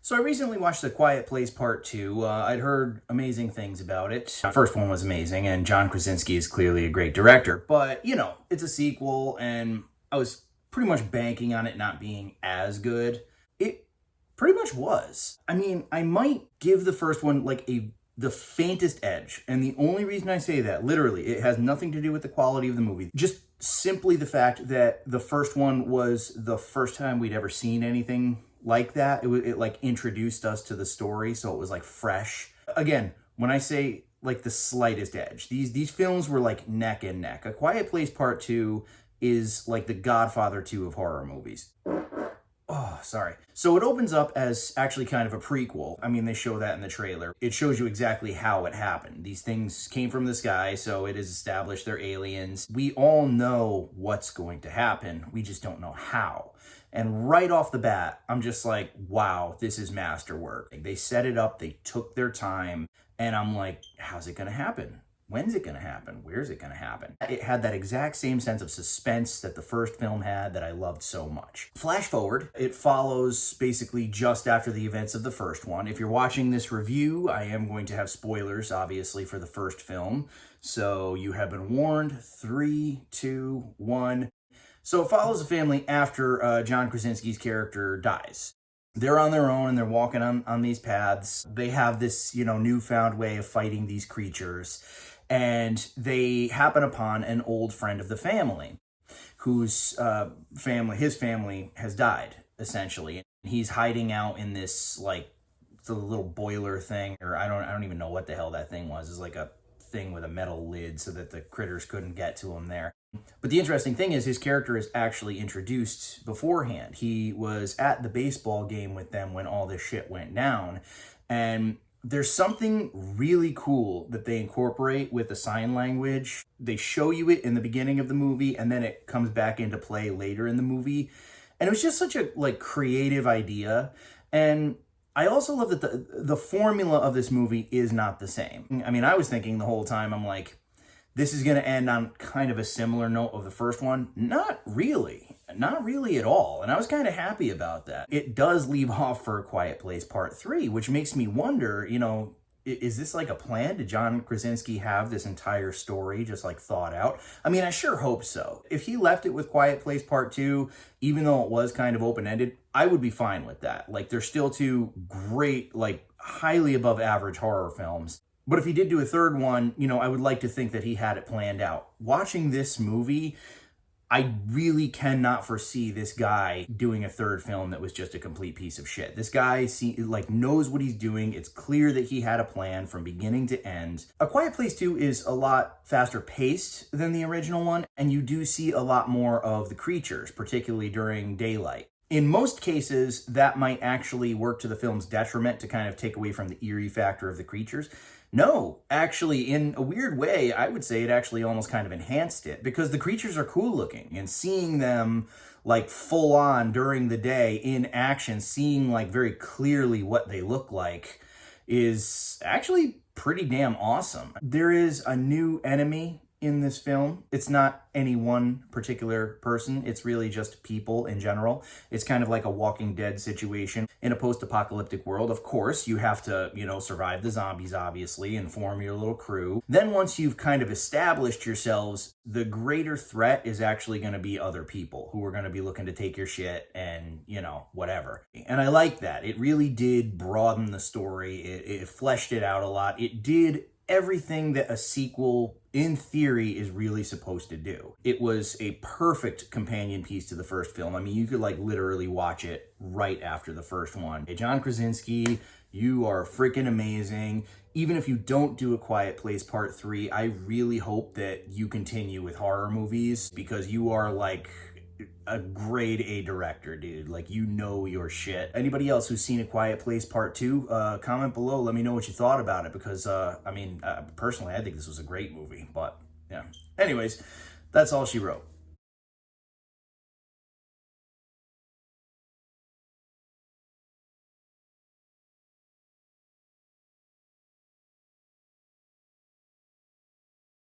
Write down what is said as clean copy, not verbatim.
So I recently watched The Quiet Place Part 2. I'd heard amazing things about it. The first one was amazing, and John Krasinski is clearly a great director. But, it's a sequel, and I was pretty much banking on it not being as good. It pretty much was. I mean, I might give the first one the faintest edge. And the only reason I say that, literally, it has nothing to do with the quality of the movie. Just simply the fact that the first one was the first time we'd ever seen anything like that. It like introduced us to the story, so it was like fresh. Again, when I say like the slightest edge, these films were like neck and neck. A Quiet Place Part 2 is like the Godfather 2 of horror movies. Oh, sorry. So it opens up as actually kind of a prequel. I mean, they show that in the trailer. It shows you exactly how it happened. These things came from the sky, so it is established they're aliens. We all know what's going to happen. We just don't know how. And right off the bat, I'm just like, wow, this is masterwork. They set it up, they took their time, and I'm like, how's it going to happen? When's it going to happen? Where's it going to happen? It had that exact same sense of suspense that the first film had that I loved so much. Flash forward, it follows basically just after the events of the first one. If you're watching this review, I am going to have spoilers, obviously, for the first film. So you have been warned. 3, 2, 1. So it follows a family after John Krasinski's character dies. They're on their own and they're walking on these paths. They have this, newfound way of fighting these creatures. And they happen upon an old friend of the family whose his family has died, essentially. And he's hiding out in this, the little boiler thing, or I don't even know what the hell that thing was. It's like a thing with a metal lid so that the critters couldn't get to him there. But the interesting thing is his character is actually introduced beforehand. He was at the baseball game with them when all this shit went down. And there's something really cool that they incorporate with the sign language. They show you it in the beginning of the movie, and then it comes back into play later in the movie. And it was just such a creative idea. And I also love that the formula of this movie is not the same. I mean, I was thinking the whole time, I'm like, this is going to end on kind of a similar note of the first one. Not really at all. And I was kind of happy about that. It does leave off for A Quiet Place Part 3, which makes me wonder, is this like a plan? Did John Krasinski have this entire story just thought out? I mean, I sure hope so. If he left it with Quiet Place Part 2, even though it was kind of open-ended, I would be fine with that. They're still two great, highly above average horror films. But if he did do a third one, I would like to think that he had it planned out. Watching this movie, I really cannot foresee this guy doing a third film that was just a complete piece of shit. This guy knows what he's doing. It's clear that he had a plan from beginning to end. A Quiet Place 2 is a lot faster paced than the original one, and you do see a lot more of the creatures, particularly during daylight. In most cases, that might actually work to the film's detriment to kind of take away from the eerie factor of the creatures. No, actually, in a weird way, I would say it actually almost kind of enhanced it, because the creatures are cool looking, and seeing them full on during the day in action, seeing very clearly what they look like is actually pretty damn awesome. There is a new enemy in this film. It's not any one particular person. It's really just people in general. It's kind of like a Walking Dead situation. In a post-apocalyptic world, of course, you have to, survive the zombies, obviously, and form your little crew. Then once you've kind of established yourselves, the greater threat is actually going to be other people who are going to be looking to take your shit and, whatever. And I like that. It really did broaden the story. It fleshed it out a lot. It did everything that a sequel, in theory, is really supposed to do. It was a perfect companion piece to the first film. I mean, you could literally watch it right after the first one. Hey, John Krasinski, you are freaking amazing. Even if you don't do A Quiet Place Part 3, I really hope that you continue with horror movies, because you are a grade A director, dude. You know your shit. Anybody else who's seen A Quiet Place Part 2, comment below. Let me know what you thought about it, because, personally, I think this was a great movie. But, yeah. Anyways, that's all she wrote.